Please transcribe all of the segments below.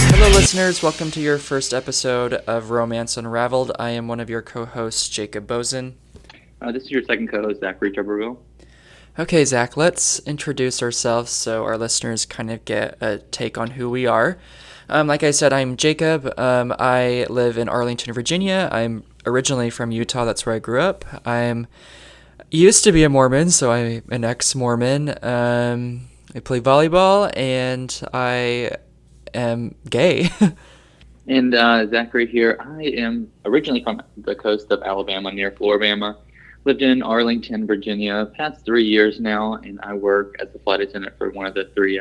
Hello, listeners. Welcome to your first episode of Romance Unraveled. I am one of your co-hosts, Jacob Bozen. This is your second co-host, Zachary Tuberville. Okay, Zach, let's introduce ourselves so our listeners kind of get a take on who we are. Like I said, I'm Jacob. I live in Arlington, Virginia. I'm originally from Utah. That's where I grew up. I'm used to be a Mormon, so I'm an ex-Mormon. I play volleyball, and I am gay. And Zachary here. I am originally from the coast of Alabama, near Floribama. Lived in Arlington, Virginia, past 3 years now, and I work as a flight attendant for one of the three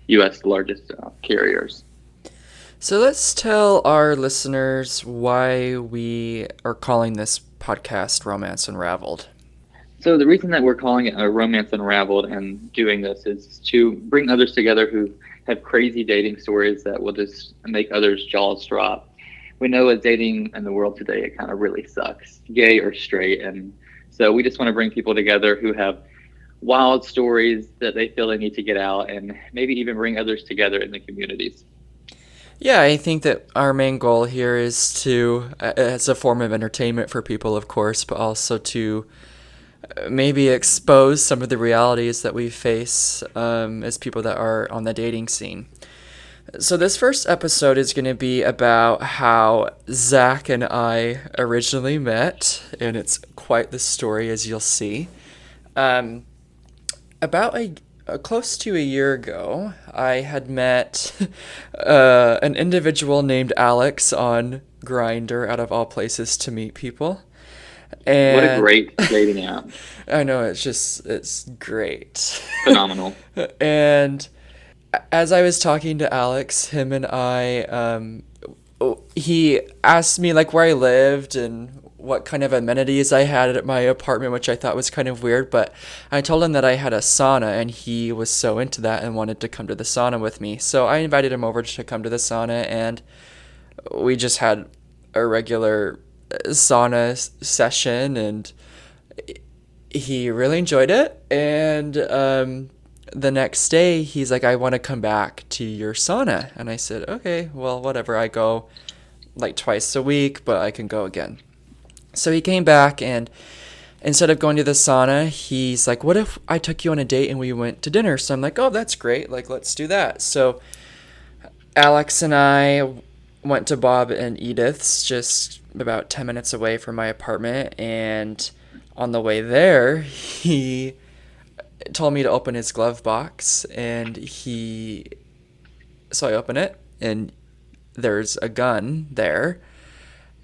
U.S. largest carriers. So let's tell our listeners why we are calling this podcast Romance Unraveled. So the reason that we're calling it a Romance Unraveled and doing this is to bring others together who have crazy dating stories that will just make others' jaws drop. We know with dating in the world today, it kind of really sucks, gay or straight. And so we just want to bring people together who have wild stories that they feel they need to get out and maybe even bring others together in the communities. Yeah, I think that our main goal here is to, as a form of entertainment for people, of course, but also to maybe expose some of the realities that we face as people that are on the dating scene. So this first episode is going to be about how Zach and I originally met, and it's quite the story, as you'll see. About close to a year ago, I had met an individual named Alex on Grindr, out of all places to meet people. And what a great dating app. I know, it's great. Phenomenal. And as I was talking to Alex, him and I, he asked me like where I lived and what kind of amenities I had at my apartment, which I thought was kind of weird, but I told him that I had a sauna, and he was so into that and wanted to come to the sauna with me. So I invited him over to come to the sauna, and we just had a regular sauna session, and he really enjoyed it. And the next day he's like, I want to come back to your sauna. And I said, okay, well, whatever. I go like twice a week, but I can go again. So he came back, and instead of going to the sauna, he's like, what if I took you on a date and we went to dinner? So I'm like, oh, that's great, like, let's do that. So Alex and I went to Bob and Edith's, just about 10 minutes away from my apartment, and on the way there, he told me to open his glove box, and so I open it, and there's a gun there,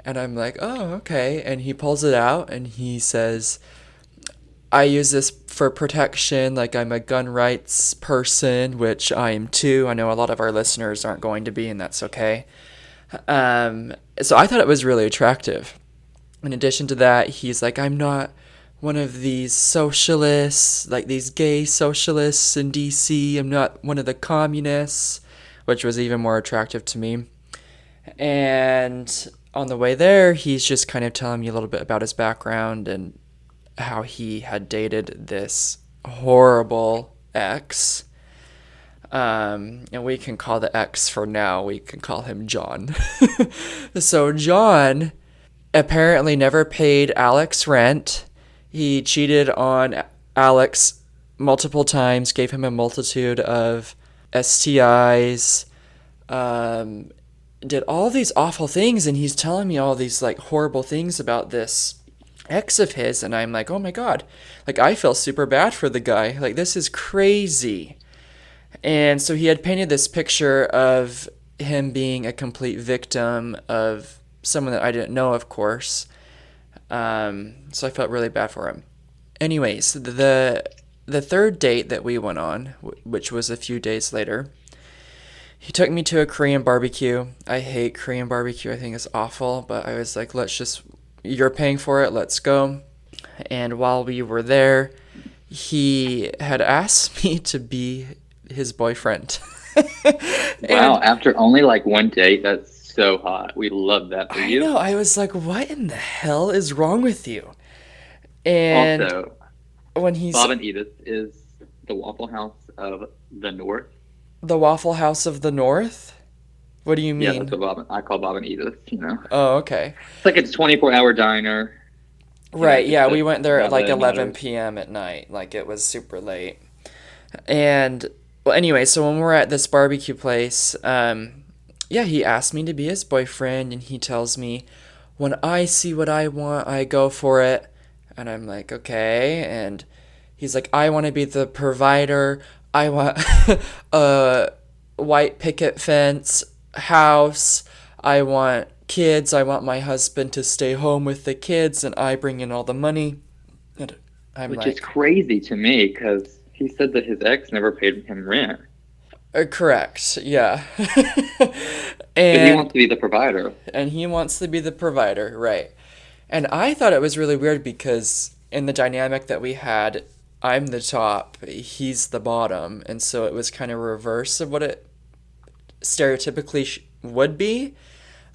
and I'm like, oh, okay, and he pulls it out, and he says, I use this for protection, like I'm a gun rights person, which I am too. I know a lot of our listeners aren't going to be, and that's okay. So I thought it was really attractive. In addition to that, he's like, I'm not one of these socialists, like these gay socialists in DC. I'm not one of the communists, which was even more attractive to me. And on the way there, he's just kind of telling me a little bit about his background and how he had dated this horrible ex. And we can call the ex for now, we can call him John. So John apparently never paid Alex rent. He cheated on Alex multiple times, gave him a multitude of STIs, did all these awful things, and he's telling me all these like horrible things about this ex of his, and I'm like, oh my god, like I feel super bad for the guy, like this is crazy. And so he had painted this picture of him being a complete victim of someone that I didn't know, of course. So I felt really bad for him. Anyways, the third date that we went on, which was a few days later, he took me to a Korean barbecue. I hate Korean barbecue. I think it's awful, but I was like, you're paying for it, let's go. And while we were there, he had asked me to be his boyfriend. Wow, after only like one date, that's so hot. We love that for you. I know, I was like, what in the hell is wrong with you? And Also, when he's Bob and Edith is the Waffle House of the North. the Waffle House of the North? What do you Yeah, that's mean? what I call Bob and Edith. Oh, okay. It's like a 24-hour diner. Right, Just yeah, we went there at not like that it 11 matters. p.m. at night. Like it was super late. And well, anyway, so when we're at this barbecue place, yeah, he asked me to be his boyfriend, and he tells me, when I see what I want, I go for it. And I'm like, okay. And he's like, I want to be the provider. I want a white picket fence, house. I want kids. I want my husband to stay home with the kids, and I bring in all the money. And I'm Which is like, crazy to me because he said that his ex never paid him rent. Correct, yeah. But he and wants to be the provider. and he wants to be the provider, right? And I thought it was really weird because in the dynamic that we had, I'm the top, he's the bottom, and so it was kind of reverse of what it stereotypically would be.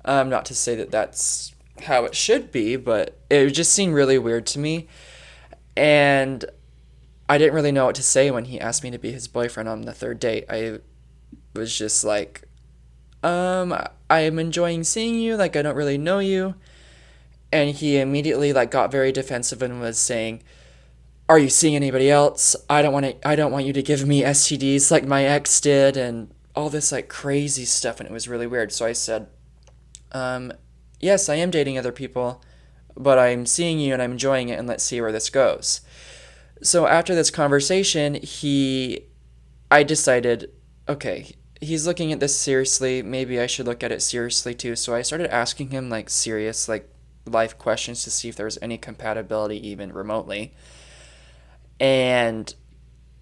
Not to say that that's how it should be, but it just seemed really weird to me. And I didn't really know what to say when he asked me to be his boyfriend on the third date. I was just like, I am enjoying seeing you, like I don't really know you. And he immediately like got very defensive and was saying, "Are you seeing anybody else? I don't want you to give me STDs like my ex did," and all this like crazy stuff, and it was really weird. So I said, um, "Yes, I am dating other people, but I'm seeing you and I'm enjoying it, and let's see where this goes." So after this conversation, I decided, okay, he's looking at this seriously. Maybe I should look at it seriously too. So I started asking him like serious, like life questions to see if there was any compatibility even remotely. And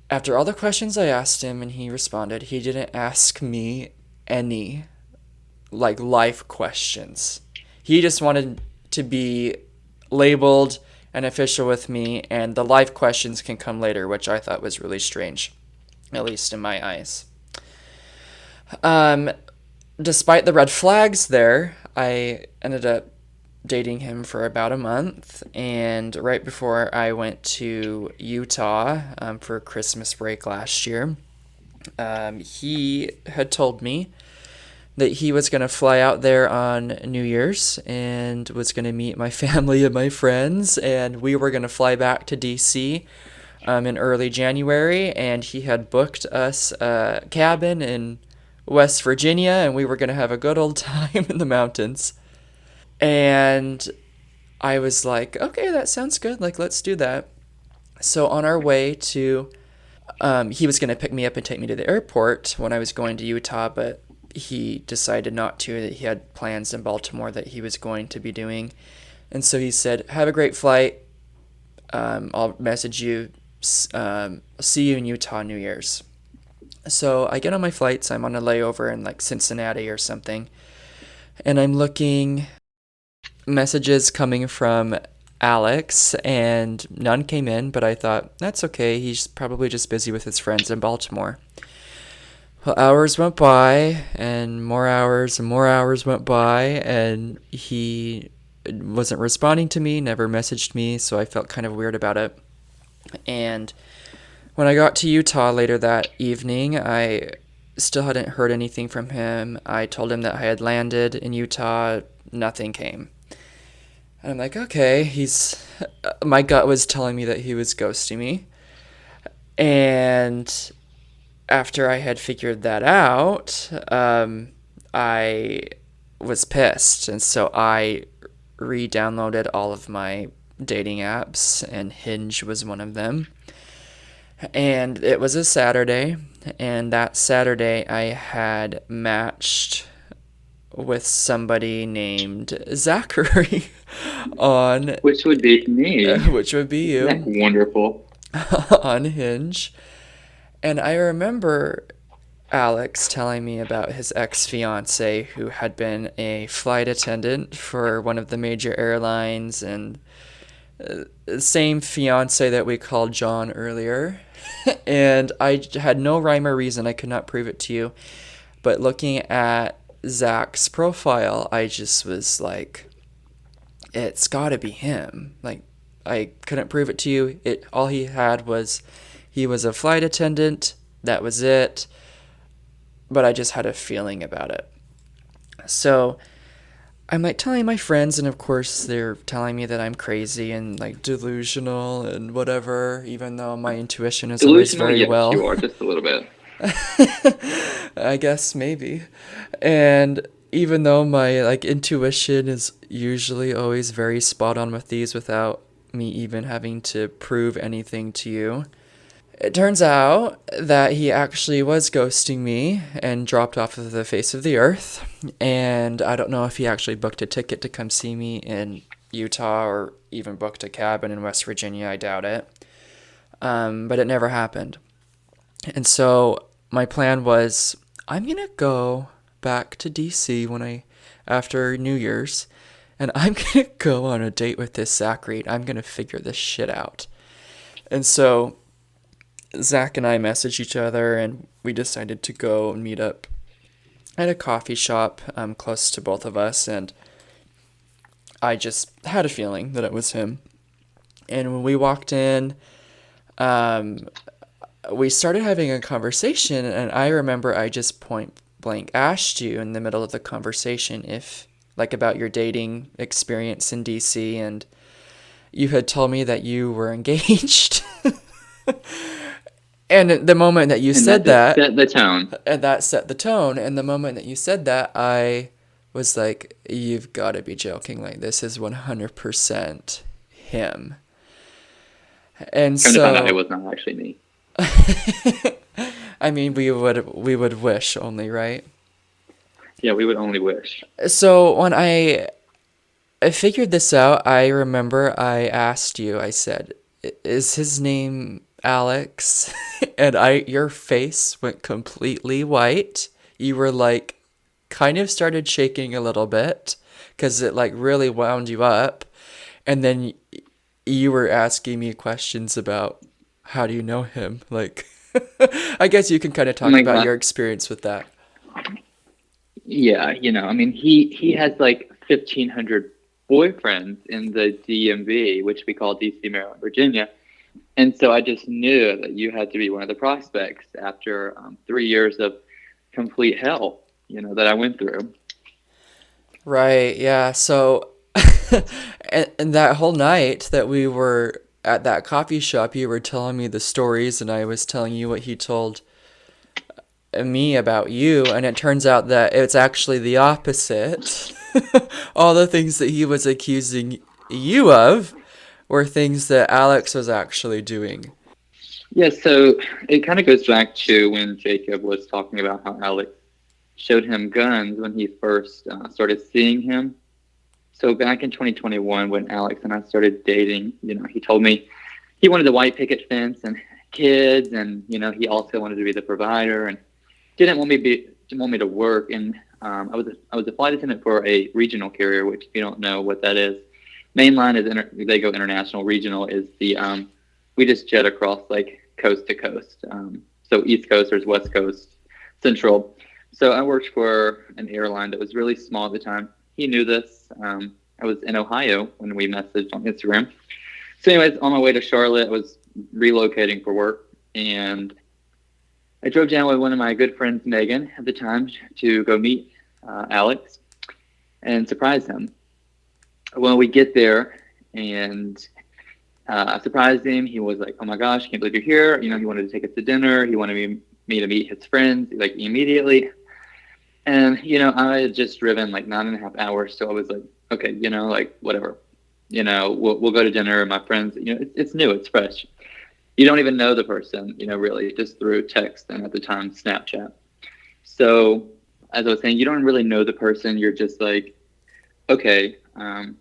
after all the questions I asked him and he responded, he didn't ask me any like life questions. He just wanted to be labeled and official with me, and the life questions can come later, which I thought was really strange, at least in my eyes. Um, Despite the red flags there, I ended up dating him for about a month. And right before I went to Utah for Christmas break last year, he had told me that he was going to fly out there on New Year's and was going to meet my family and my friends. And we were going to fly back to DC in early January. And he had booked us a cabin in West Virginia, and we were going to have a good old time in the mountains. And I was like, okay, that sounds good. Like, let's do that. So on our way to, he was going to pick me up and take me to the airport when I was going to Utah, but he decided not to, that he had plans in Baltimore that he was going to be doing. And so he said, have a great flight. I'll message you. See you in Utah New Year's. So I get on my flights. I'm on a layover in like Cincinnati or something. And I'm looking messages coming from Alex, and none came in, but I thought, that's okay. He's probably just busy with his friends in Baltimore. Well, hours went by, and more hours went by, and he wasn't responding to me, never messaged me, so I felt kind of weird about it. And when I got to Utah later that evening, I still hadn't heard anything from him. I told him that I had landed in Utah, nothing came. And I'm like, okay, my gut was telling me that he was ghosting me. And after I had figured that out, I was pissed. And so I re downloaded all of my dating apps, and Hinge was one of them. And it was a Saturday, and that Saturday I had matched with somebody named Zachary on Which would be me. which would be Isn't that you wonderful? on Hinge. And I remember Alex telling me about his ex-fiance who had been a flight attendant for one of the major airlines, and same fiance that we called John earlier. And I had no rhyme or reason. I could not prove it to you. But looking at Zach's profile, I just was like, it's gotta be him. Like, I couldn't prove it to you. All he had was he was a flight attendant. That was it. But I just had a feeling about it. So I'm like telling my friends, and of course they're telling me that I'm crazy and like delusional and whatever, even though my intuition is always Delusional, very yes, well. you are just a little bit. I guess maybe. And even though my like intuition is usually always very spot on with these without me even having to prove anything to you, it turns out that he actually was ghosting me and dropped off of the face of the earth. And I don't know if he actually booked a ticket to come see me in Utah or even booked a cabin in West Virginia. I doubt it. But it never happened. And so my plan was I'm going to go back to DC after New Year's, and I'm going to go on a date with this Zach Reed. I'm going to figure this shit out. And so Zach and I messaged each other, and we decided to go and meet up at a coffee shop close to both of us, and I just had a feeling that it was him. And when we walked in, we started having a conversation, and I remember I just point blank asked you in the middle of the conversation if, like, about your dating experience in DC, and you had told me that you were engaged. And the moment that you said that, set the tone. and that set the tone, and the moment that you said that, I was like, you've got to be joking. Like, this is 100% him. And Come to find out so, it was not actually me. I mean, we would wish only, right? Yeah, we would only wish. So when I figured this out, I remember I asked you, I said, is his name Alex? And your face went completely white. You were like, kind of started shaking a little bit because it like really wound you up. And then you were asking me questions about how do you know him? Like, I guess you can kind of Oh talk my about God. your experience with that. Yeah, I mean, he has like 1,500 boyfriends in the DMV, which we call DC, Maryland, Virginia. And so I just knew that you had to be one of the prospects after 3 years of complete hell, that I went through. Right, yeah. So, and that whole night that we were at that coffee shop, you were telling me the stories, and I was telling you what he told me about you, and it turns out that it's actually the opposite. All the things that he was accusing you of were things that Alex was actually doing. Yeah, so it kind of goes back to when Jacob was talking about how Alex showed him guns when he first started seeing him. So back in 2021, when Alex and I started dating, he told me he wanted the white picket fence and kids, and he also wanted to be the provider, and didn't want me to work. And I was a flight attendant for a regional carrier, which if you don't know what that is, mainline is they go international. Regional is the we just jet across like coast to coast. So East Coast or West Coast, Central. So I worked for an airline that was really small at the time. He knew this. I was in Ohio when we messaged on Instagram. So anyways, on my way to Charlotte, I was relocating for work, and I drove down with one of my good friends, Megan, at the time to go meet Alex and surprise him. Well, we get there, and I surprised him. He was like, "Oh my gosh, I can't believe you're here." He wanted to take us to dinner. He wanted me to meet his friends like immediately. And I had just driven like 9.5 hours, so I was like, okay, like whatever. We'll go to dinner. And my friends, it's new, it's fresh. You don't even know the person, really, just through text and at the time Snapchat. So as I was saying, you don't really know the person. You're just like, okay,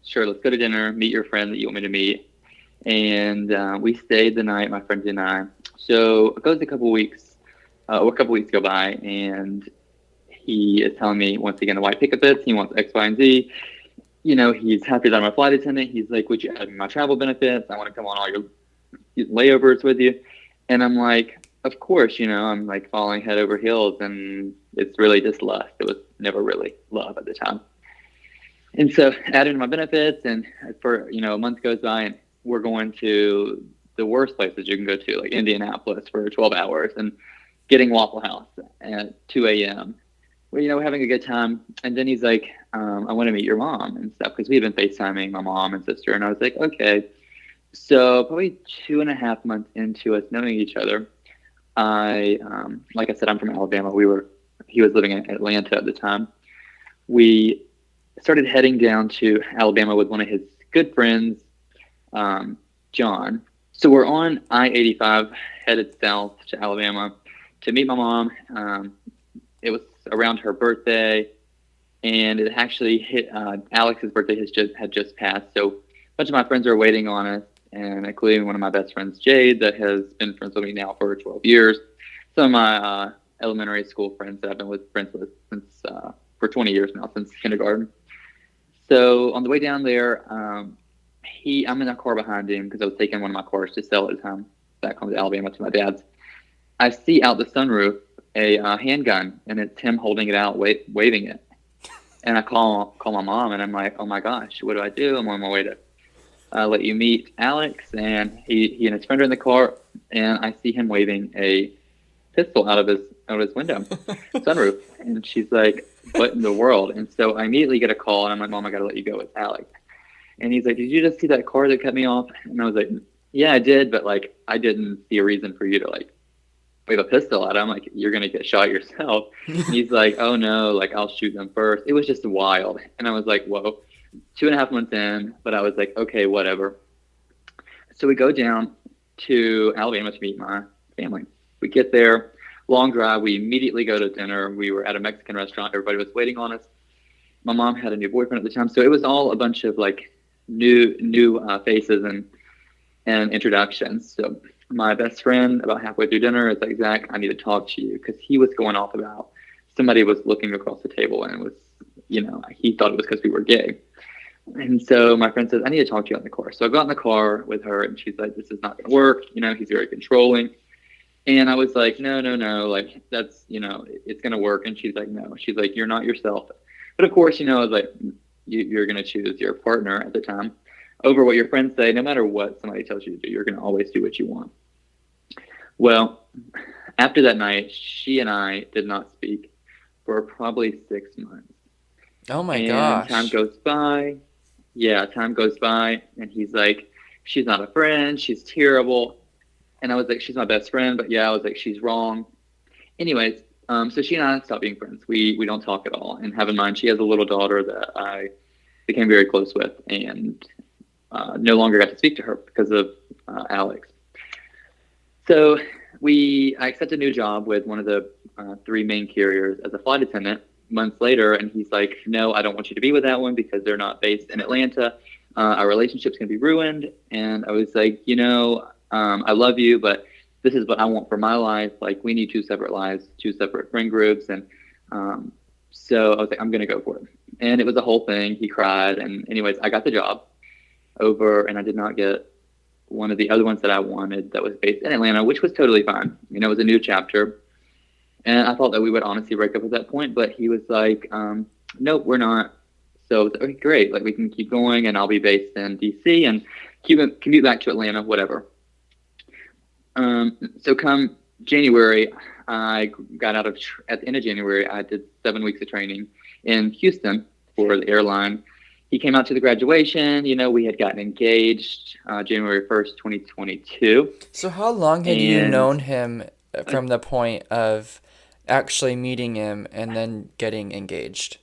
sure, let's go to dinner, meet your friend that you want me to meet. And we stayed the night, my friends and I. So it goes a couple weeks go by, and he is telling me once again the white picket fence. He wants X, Y, and Z. He's happy that I'm a flight attendant. He's like, would you add me my travel benefits? I want to come on all your layovers with you. And I'm like, of course, I'm like falling head over heels, and it's really just lust. It was never really love at the time. And so added my benefits, and for a month goes by, and we're going to the worst places you can go to, like Indianapolis for 12 hours and getting Waffle House at 2 a.m. Well, we're having a good time. And then he's like, I want to meet your mom and stuff because we had been FaceTiming my mom and sister. And I was like, okay. So probably 2.5 months into us knowing each other, like I said, I'm from Alabama. He was living in Atlanta at the time. We started heading down to Alabama with one of his good friends, John. So we're on I-85 headed south to Alabama to meet my mom. It was around her birthday, and it actually hit Alex's birthday had just passed. So a bunch of my friends are waiting on us, and including one of my best friends, Jade, that has been friends with me now for 12 years. Some of my elementary school friends that I've been friends with since for 20 years now, since kindergarten. So on the way down there, I'm in a car behind him because I was taking one of my cars to sell at the time back home to Alabama to my dad's. I see out the sunroof a handgun, and it's him holding it out, waving it. And I call my mom, and I'm like, oh my gosh, what do I do? I'm on my way to let you meet Alex, and he and his friend are in the car, and I see him waving a pistol out of his window, sunroof, and she's like, what in the world? And so I immediately get a call, and I'm like, Mom, I gotta let you go with Alex. And he's like, did you just see that car that cut me off? And I was like, yeah, I did, but like I didn't see a reason for you to like wave a pistol at him, like you're gonna get shot yourself. And he's like, oh no, like I'll shoot them first. It was just wild. And I was like, whoa. 2.5 months in, but I was like, okay, whatever. So we go down to Alabama to meet my family. We get there, long drive. We immediately go to dinner. We were at a Mexican restaurant. Everybody was waiting on us. My mom had a new boyfriend at the time, so it was all a bunch of like new faces and introductions. So my best friend, about halfway through dinner, is like, Zach, I need to talk to you, because he was going off about somebody was looking across the table, and it was, he thought it was because we were gay. And so my friend says, I need to talk to you on the car. So I got in the car with her, and she's like, this is not going to work. He's very controlling. And I was like, no, like that's, it's going to work. And she's like, no. She's like, you're not yourself. But of course, I was like, you're going to choose your partner at the time over what your friends say. No matter what somebody tells you to do, you're going to always do what you want. Well, after that night, she and I did not speak for probably 6 months. Oh my gosh. Time goes by. Yeah, time goes by, and he's like, she's not a friend, she's terrible. And I was like, she's my best friend, but yeah, I was like, she's wrong. Anyways, so she and I stopped being friends. We don't talk at all. And have in mind, she has a little daughter that I became very close with, and no longer got to speak to her because of Alex. So I accepted a new job with one of the 3 main carriers as a flight attendant. Months later, and he's like, no, I don't want you to be with that one because they're not based in Atlanta. Our relationship's gonna be ruined. And I was like, I love you, but this is what I want for my life. Like, we need 2 separate lives, 2 separate friend groups. And so I was like, I'm gonna go for it. And it was a whole thing. He cried, and anyways, I got the job over, and I did not get one of the other ones that I wanted that was based in Atlanta, which was totally fine. It was a new chapter. And I thought that we would honestly break up at that point, but he was like, nope, we're not. So, okay, great. Like, we can keep going, and I'll be based in D.C. and commute back to Atlanta, whatever. So come January, I got out at the end of January, I did 7 weeks of training in Houston for the airline. He came out to the graduation. We had gotten engaged January 1st, 2022. So how long had you known him from the point of actually meeting him and then getting engaged?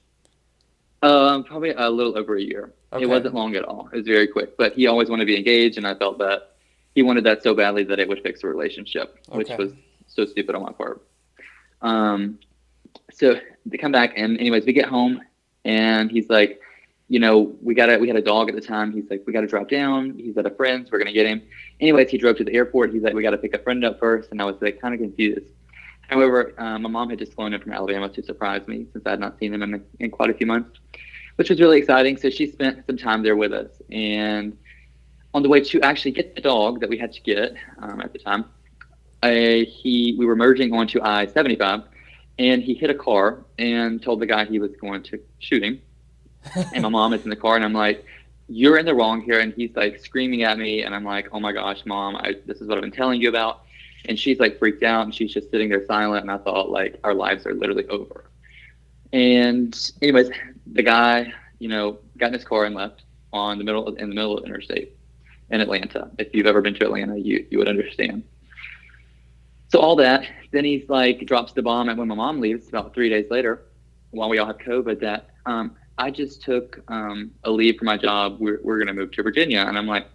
Probably a little over a year. Okay. It wasn't long at all. It was very quick. But he always wanted to be engaged, and I felt that he wanted that so badly that it would fix the relationship, which was so stupid on my part. So they come back, and anyways, we get home, and he's like, we had a dog at the time. He's like, we got to drop down. He's at a friend's. We're going to get him. Anyways, he drove to the airport. He's like, we got to pick a friend up first. And I was like, kind of confused. However, my mom had just flown in from Alabama to surprise me since I had not seen him in quite a few months, which was really exciting. So she spent some time there with us. And on the way to actually get the dog that we had to get at the time, we were merging onto I-75, and he hit a car and told the guy he was going to shoot him. And my mom is in the car, and I'm like, you're in the wrong here. And he's like screaming at me. And I'm like, oh my gosh, mom, this is what I've been telling you about. And she's like freaked out and she's just sitting there silent. And I thought, like, our lives are literally over. And anyways, the guy, got in his car and left in the middle of the interstate in Atlanta. If you've ever been to Atlanta, you would understand. So all that, then he's like drops the bomb, and when my mom leaves about 3 days later, while we all have COVID, that I just took a leave for my job. We're going to move to Virginia, and I'm like,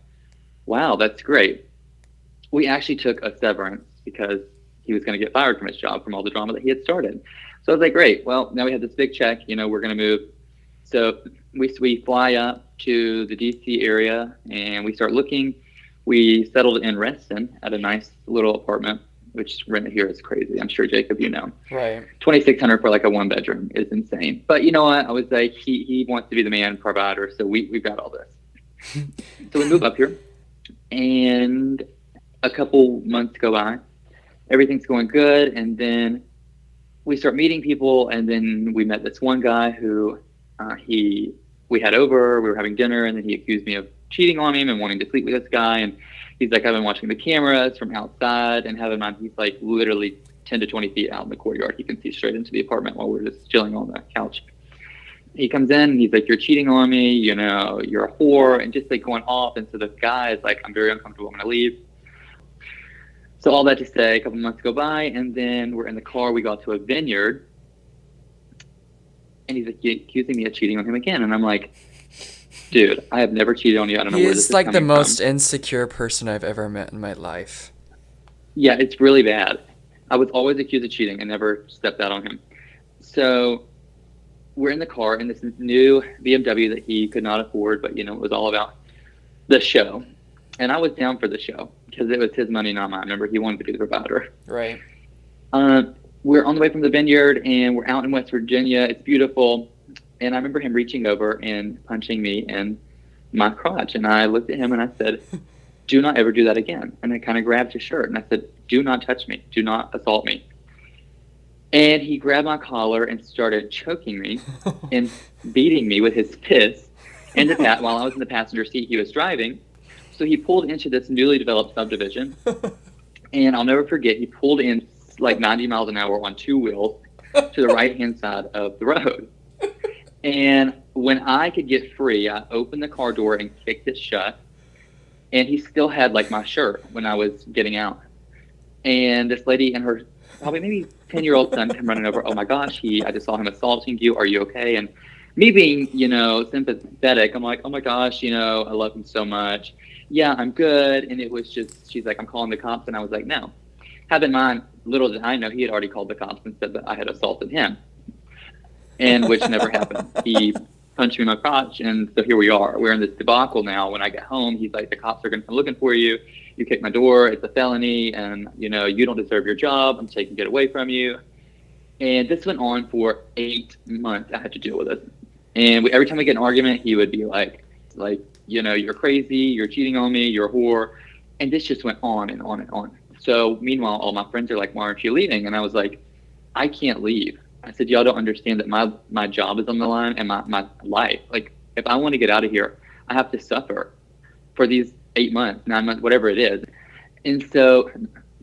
wow, that's great. We actually took a severance because he was going to get fired from his job from all the drama that he had started. So I was like, great. Well, now we have this big check. We're going to move. So we fly up to the DC area and we start looking. We settled in Reston at a nice little apartment, which rent here is crazy. I'm sure, Jacob, Right. 2,600 for like a one bedroom is insane. But you know what? I was like, he wants to be the man provider, so we've got all this. So we move up here, and a couple months go by. Everything's going good, and then we start meeting people, and then we met this one guy who we had over. We were having dinner, and then he accused me of cheating on him and wanting to sleep with this guy. And he's like, I've been watching the cameras from outside, and have in mind he's like literally 10 to 20 feet out in the courtyard. He can see straight into the apartment while we're just chilling on the couch. He comes in and he's like, you're cheating on me, you're a whore, and just like going off. And so the guy is like, I'm very uncomfortable, I'm gonna leave. So all that to say, a couple months go by, and then we're in the car, we go out to a vineyard, and he's accusing me of cheating on him again. And I'm like, dude, I have never cheated on you. I don't know where this He's is like the coming most from. insecure person I've ever met in my life. Yeah, it's really bad. I was always accused of cheating and never stepped out on him. So we're in the car in this new BMW that he could not afford, but it was all about the show. And I was down for the show because it was his money, not mine. Remember, he wanted to be the provider. Right. We're on the way from the vineyard, and we're out in West Virginia. It's beautiful. And I remember him reaching over and punching me in my crotch. And I looked at him and I said, do not ever do that again. And I kind of grabbed his shirt and I said, do not touch me. Do not assault me. And he grabbed my collar and started choking me and beating me with his fist while I was in the passenger seat. He was driving. So he pulled into this newly developed subdivision. And I'll never forget, he pulled in like 90 miles an hour on two wheels to the right-hand side of the road. And when I could get free, I opened the car door and kicked it shut. And he still had like my shirt when I was getting out. And this lady and her probably maybe 10-year-old son come running over. Oh my gosh, I just saw him assaulting you. Are you okay? And me being, sympathetic, I'm like, oh my gosh, I love him so much. Yeah, I'm good. And it was just, she's like, I'm calling the cops. And I was like, no. Have in mind, little did I know, he had already called the cops and said that I had assaulted him. And which never happened. He punched me in my crotch, and so here we are. We're in this debacle now. When I get home, he's like, the cops are going to come looking for you. You kicked my door. It's a felony, and, you don't deserve your job. I'm taking it away from you. And this went on for 8 months. I had to deal with it. And every time we get in an argument, he would be like, you're crazy. You're cheating on me. You're a whore. And this just went on and on and on. So meanwhile, all my friends are like, why aren't you leaving? And I was like, I can't leave. I said, y'all don't understand that my job is on the line and my life. Like, if I want to get out of here, I have to suffer for these 8 months, 9 months, whatever it is. And so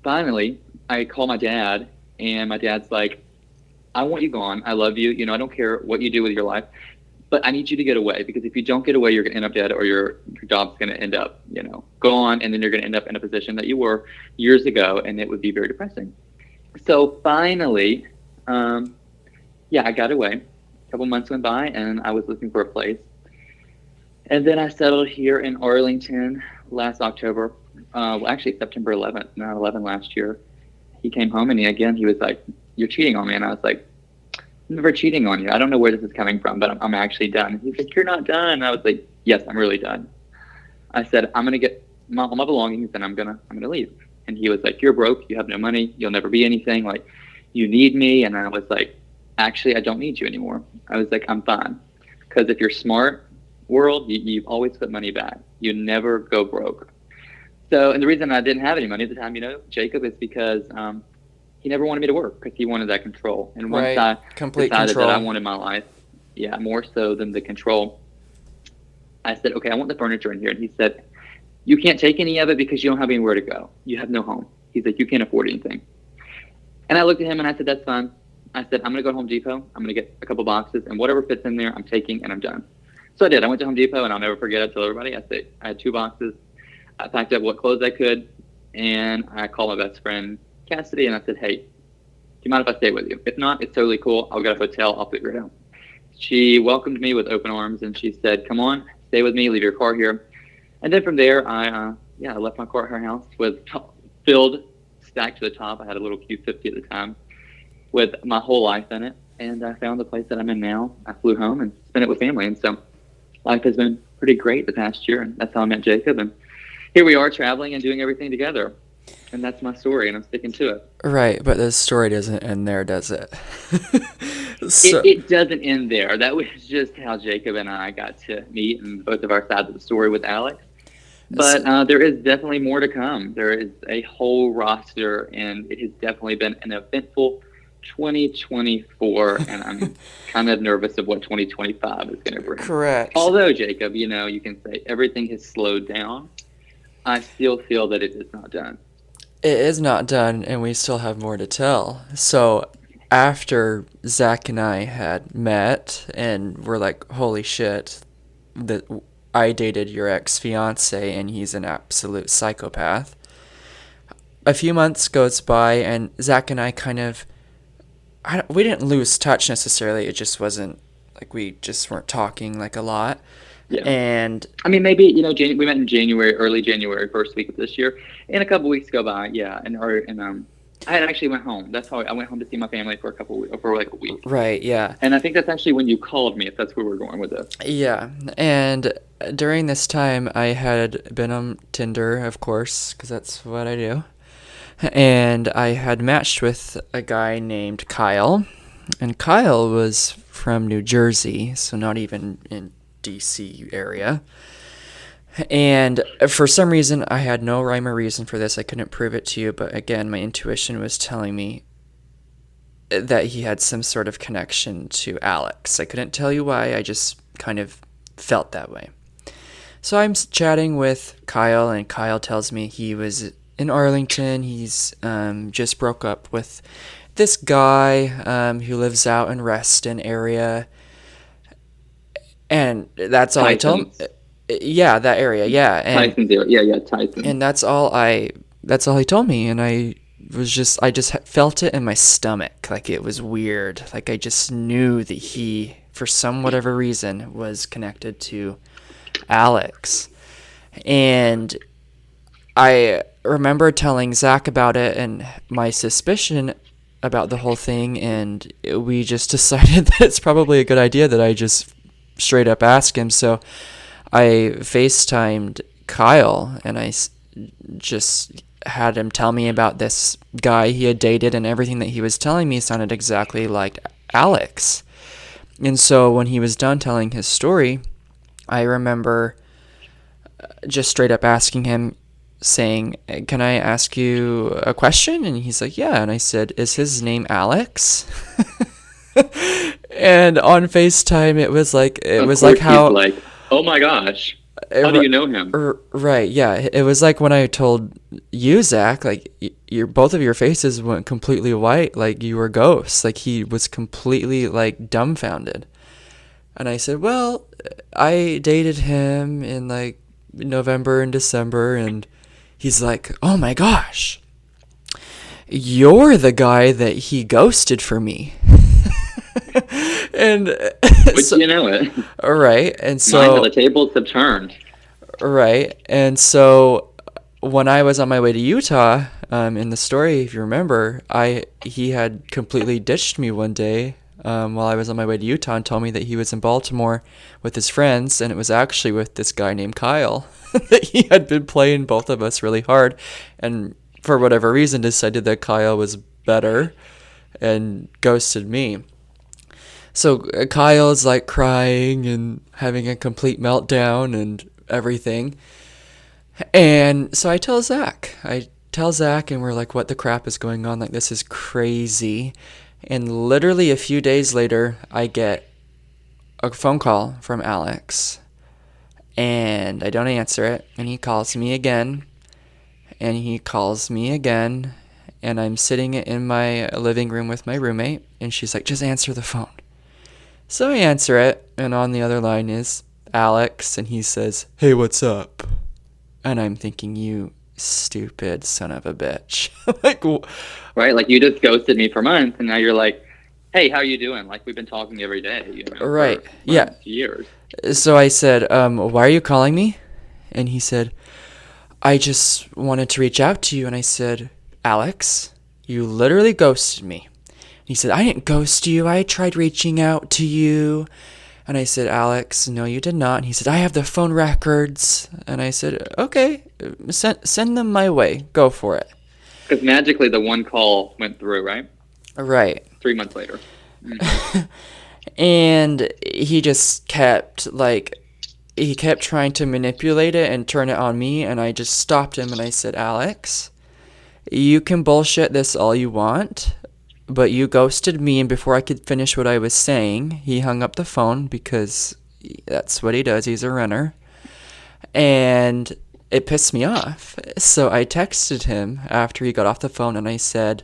finally, I call my dad, and my dad's like, I want you gone. I love you. I don't care what you do with your life, but I need you to get away, because if you don't get away, you're going to end up dead, or your job's going to end up, gone, and then you're going to end up in a position that you were years ago, and it would be very depressing. So finally, I got away. A couple months went by, and I was looking for a place. And then I settled here in Arlington last October. Actually, September 11th, 9/11 last year. He came home, and he was like, you're cheating on me. And I was like, I'm never cheating on you. I don't know where this is coming from, but I'm actually done. He's like, you're not done. And I was like, yes, I'm really done. I said, I'm going to get all my belongings, and I'm going to leave. And he was like, you're broke. You have no money. You'll never be anything. Like, you need me. And I was like, actually, I don't need you anymore. I was like, I'm fine. Because if you're smart, world, you always put money back. You never go broke. So, and the reason I didn't have any money at the time, Jacob, is because he never wanted me to work, because he wanted that control. And once I Complete decided control. that I wanted my life, more so than the control, I said, okay, I want the furniture in here. And he said, you can't take any of it because you don't have anywhere to go. You have no home. He's like, you can't afford anything. And I looked at him and I said, that's fine. I said, I'm going to go to Home Depot. I'm going to get a couple boxes, and whatever fits in there, I'm taking, and I'm done. So I did. I went to Home Depot, and I'll never forget. I told everybody. I said, I had 2 boxes. I packed up what clothes I could, and I called my best friend, Cassidy, and I said, hey, do you mind if I stay with you? If not, it's totally cool. I'll get a hotel. I'll figure it out. She welcomed me with open arms, and she said, come on, stay with me, leave your car here. And then from there, I left my car at her house with filled, stacked to the top. I had a little Q50 at the time with my whole life in it. And I found the place that I'm in now. I flew home and spent it with family. And so life has been pretty great the past year. And that's how I met Jacob. And here we are traveling and doing everything together. And that's my story, and I'm sticking to it. Right, but the story doesn't end there, does it? It doesn't end there. That was just how Jacob and I got to meet and both of our sides of the story with Alex. But there is definitely more to come. There is a whole roster, and it has definitely been an eventful 2024, and I'm kind of nervous of what 2025 is going to bring. Correct. Although, Jacob, you can say everything has slowed down, I still feel that it is not done. It is not done, and we still have more to tell. So after Zach and I had met, and we're like, holy shit, that I dated your ex-fiance, and he's an absolute psychopath. A few months goes by, and Zach and I kind of, we didn't lose touch necessarily. It just wasn't, like, we just weren't talking, like, a lot. Yeah. And I mean, maybe, we met in January, early January, first week of this year, and a couple weeks go by, yeah, and I had actually went home. That's how I went home to see my family for like a week. Right, yeah. And I think that's actually when you called me, if that's where we're going with this. Yeah, and during this time, I had been on Tinder, of course, because that's what I do. And I had matched with a guy named Kyle. And Kyle was from New Jersey, so not even in DC area. And for some reason, I had no rhyme or reason for this. I couldn't prove it to you, but again, my intuition was telling me that he had some sort of connection to Alex. I couldn't tell you why, I just kind of felt that way. So I'm chatting with Kyle, and Kyle tells me he was in Arlington. He's just broke up with this guy who lives out in Reston area. And that's all Tyson's. I told him. Yeah, that area, yeah. And, Tyson's area, yeah, Tyson. And that's all he told me, and I just felt it in my stomach, like it was weird. Like I just knew that he, for some whatever reason, was connected to Alex. And I remember telling Zach about it and my suspicion about the whole thing, and we just decided that it's probably a good idea that I just straight up ask him. So I FaceTimed Kyle, and I just had him tell me about this guy he had dated, and everything that he was telling me sounded exactly like Alex. And so when he was done telling his story, I remember just straight up asking him, saying, can I ask you a question? And he's like, yeah. And I said, is his name Alex? And on FaceTime, it was like how, like, oh my gosh, how do you know him? Right, yeah. It was like when I told you, Zach, like both of your faces went completely white, like you were ghosts. Like he was completely like dumbfounded. And I said, well, I dated him in like November and December, and he's like, oh my gosh, you're the guy that he ghosted for me. And Which so, you know it. Right. And so the tables have turned. Right. And so when I was on my way to Utah, in the story, if you remember, he had completely ditched me one day while I was on my way to Utah, and told me that he was in Baltimore with his friends, and it was actually with this guy named Kyle. That he had been playing both of us really hard, and for whatever reason decided that Kyle was better and ghosted me. So Kyle's like crying and having a complete meltdown and everything. And so I tell Zach, and we're like, what the crap is going on? Like, this is crazy. And literally a few days later, I get a phone call from Alex. and I don't answer it, and he calls me again, and he calls me again, and I'm sitting in my living room with my roommate, and she's like, just answer the phone. So I answer it, and on the other line is Alex, and he says, hey, what's up? And I'm thinking, you stupid son of a bitch. Like, Right? Like, you just ghosted me for months, and now you're like, hey, how you doing? Like, we've been talking every day, right, for yeah. months, years. So I said, why are you calling me? And he said, I just wanted to reach out to you. And I said, Alex, you literally ghosted me. He said, I didn't ghost you. I tried reaching out to you. And I said, Alex, no, you did not. And he said, I have the phone records. And I said, okay, send them my way. Go for it. Because magically the one call went through, right? Right. 3 months later. Mm-hmm. And he just kept, he kept trying to manipulate it and turn it on me. And I just stopped him and I said, Alex, you can bullshit this all you want, but you ghosted me, and before I could finish what I was saying, he hung up the phone because that's what he does. He's a runner. And it pissed me off. So I texted him after he got off the phone, and I said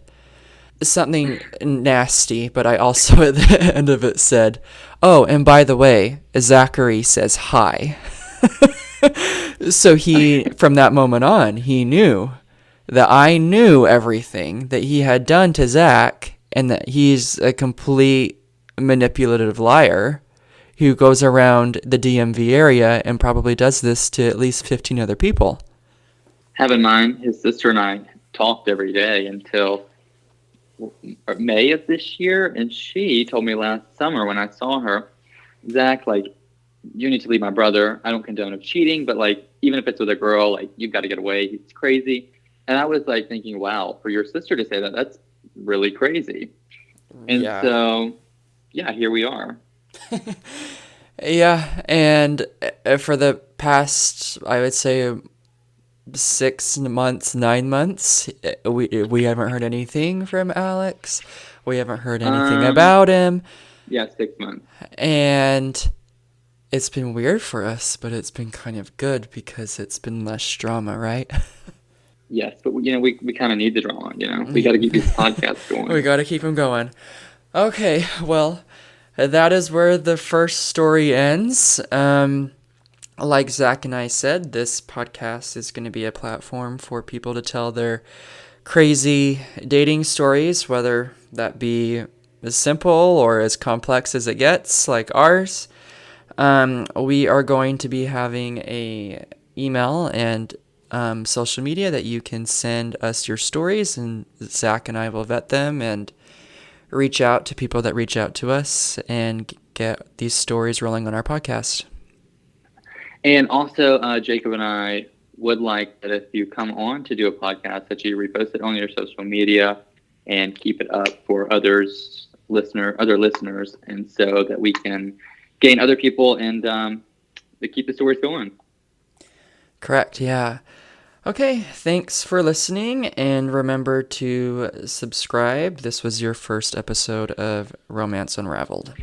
something nasty, but I also at the end of it said, oh, and by the way, Zachary says hi. So he, from that moment on, he knew that I knew everything that he had done to Zach, and that he's a complete manipulative liar who goes around the DMV area and probably does this to at least 15 other people. Have in mind, his sister and I talked every day until May of this year, and she told me last summer when I saw her, Zach, like, you need to leave my brother. I don't condone of cheating, but, like, even if it's with a girl, like, you've got to get away. He's crazy. And I was, like, thinking, wow, for your sister to say that, that's really crazy. And so, yeah, here we are. Yeah, and for the past, I would say, 6 months, 9 months, we haven't heard anything from Alex. We haven't heard anything about him. Yeah, 6 months. And it's been weird for us, but it's been kind of good because it's been less drama, right? Yes, but we kind of need the drama, We got to keep these podcasts going. We got to keep them going. Okay, well, that is where the first story ends. Like Zach and I said, this podcast is going to be a platform for people to tell their crazy dating stories, whether that be as simple or as complex as it gets, like ours. We are going to be having a email and social media that you can send us your stories, and Zach and I will vet them and reach out to people that reach out to us and get these stories rolling on our podcast. And also, Jacob and I would like that if you come on to do a podcast, that you repost it on your social media and keep it up for other listeners, and so that we can gain other people and to keep the stories going. Correct, yeah. Okay, thanks for listening, and remember to subscribe. This was your first episode of Romance Unraveled.